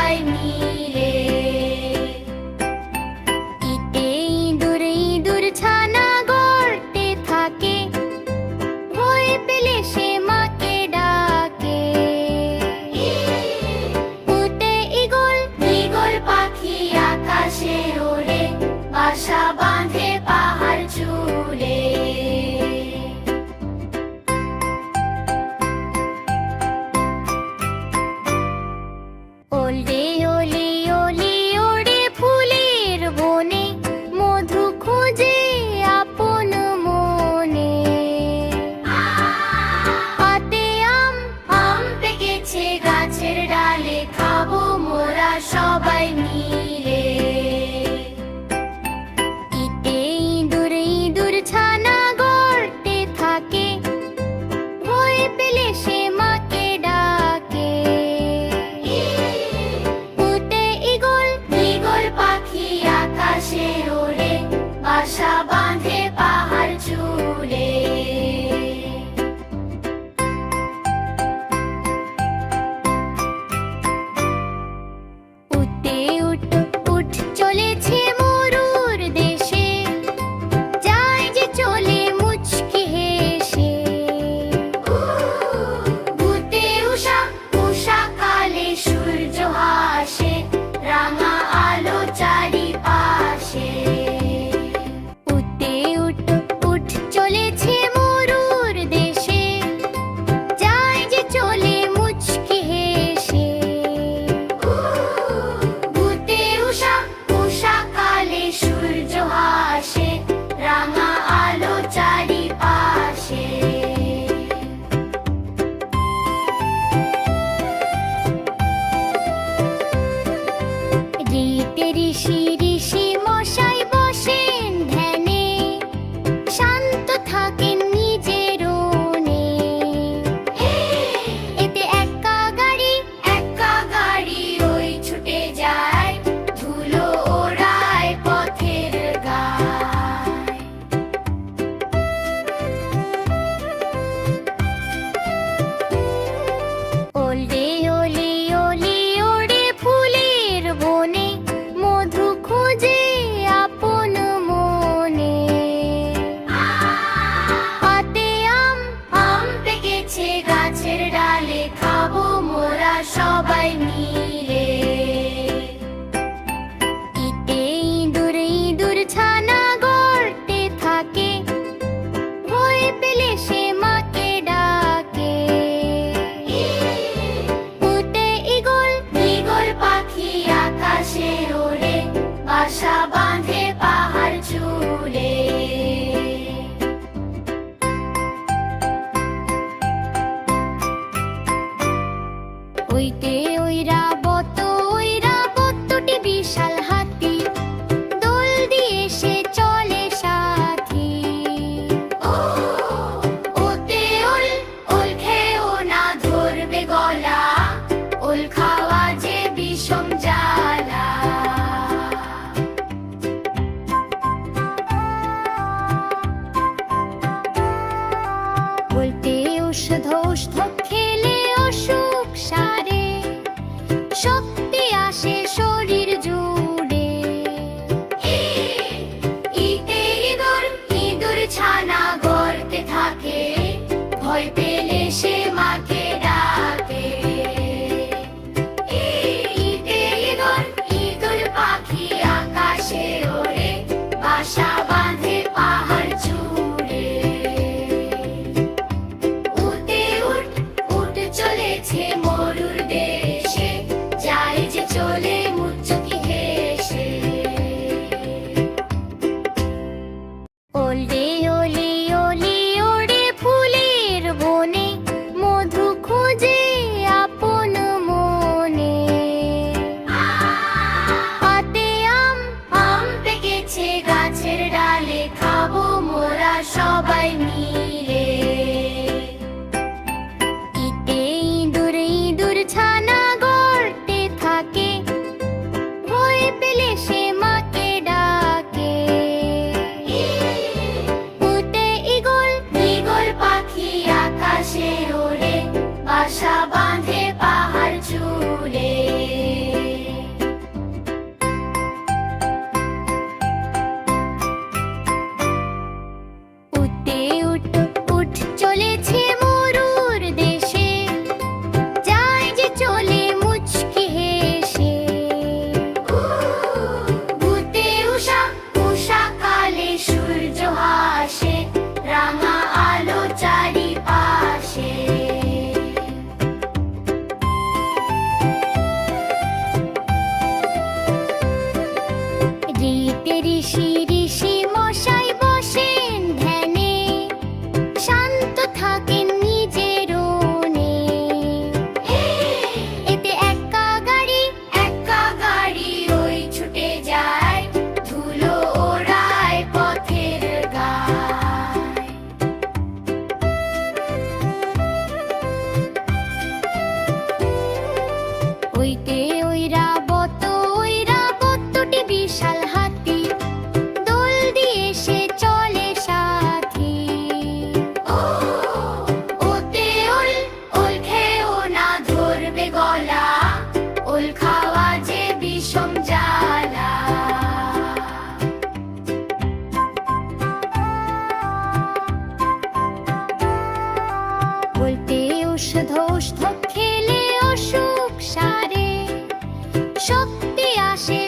সবাই মিলে। ইতে ইঁদুর ইঁদুর ছানা গর্তে থাকে, ভয় পেলে সে মাকে ডাকে। উতে ঈগল ঈগল পাখি আকাশে ওড়ে, বাসা বাঁধে পাহাড় চূড়ে। ওলে ওলে ওলে ওড়ে ফুলের বনে, মধু খুঁজে আপন মনে। পাতে আম আম পেকেছে গাছের ডালে, খাবো মোরা সবাই মিলে। ইতে ইঁদুর ইঁদুর ছানা গর্তে থাকে, ভয় পেলে সে মাকে ডাকে। উতে ঈগল ঈগল পাখি আকাশে ওড়ে, বাসা বাঁধে পাহাড় চূড়ে। উতে উঠ উঠ চলেছে মরুর দেশে, যায় যে চলে মুচকি হেসে। ভূতে উষা উষা কালে সূর্য হাসে, রাঙা আলো চারিপাশে। উতে উঠ উঠ চলেছে মরুর দেশে, যায় যে চলে মুচকি হেসে। ভূতে উষা উষা কালে সূর্য হাসে, রাঙা আলো চারিপাশে। ঋতে ঋষি ঋষি মশাই বসেন ধ্যানে, শান্ত থাকেন নিজের ওনে। এতে একা গাড়ি ওই ছুটে যায়, ধুলো ওড়ায় পথের গায়। ওলে ওলে ওলে ওড়ে ফুলের বনে, মধু খুঁজে আপন মনে। পাতে আম আম পেকেছে গাছের ডালে, খাবো মোরা সবাই মিলে। ইতে ইঁদুর ইঁদুর ছানা গর্তে থাকে, ভয় পেলে সে মাকে ডাকে। উতে ঈগল ঈগল পাখি আকাশে ওড়ে, বাসা বাঁধে পাহাড় চূড়ে। ওইতে ঐরাবতটি বিশাল হাতি, দোল দিয়ে সে চলে সাথী। ওতে ওল ওল খেও না, ধরবে গলা, ওল খাওয়া যে বিষম জ্বালা। বলতে ঔষধ ঔষধ খেলে অসুখ সারে, শক্তি আসে শরীর জুড়ে। ইতে ইঁদুর ইঁদুর ছানা গর্তে থাকে, ভয় পেলে সে মাকে ডাকে। ইতে ইঁদুর ইঁদুর পাখি আকাশে ওড়ে, বাসা বাঁধে পাহাড় চূড়ে। উতে উঠ উঠ চলেছে মরুর দেশে, যায় যে চলে মুচকি হেসে। ওলে ওলে ওলে ওড়ে ফুলের বনে, মধু খুঁজে আপন মনে। পাতে আম আম পেকেছে গাছের ডালে, খাবো মোরা সবাই মিলে। ইতে ইঁদুর ইঁদুর ছানা গর্তে থাকে, ভয় পেলে সে মাকে ডাকে। উতে ঈগল ঈগল পাখি আকাশে ওড়ে, বাসা বাঁধে পাহাড় চূড়ে। বলতে ঔষধ ঔষধ খেলে অসুখ সারে, শক্তি আসে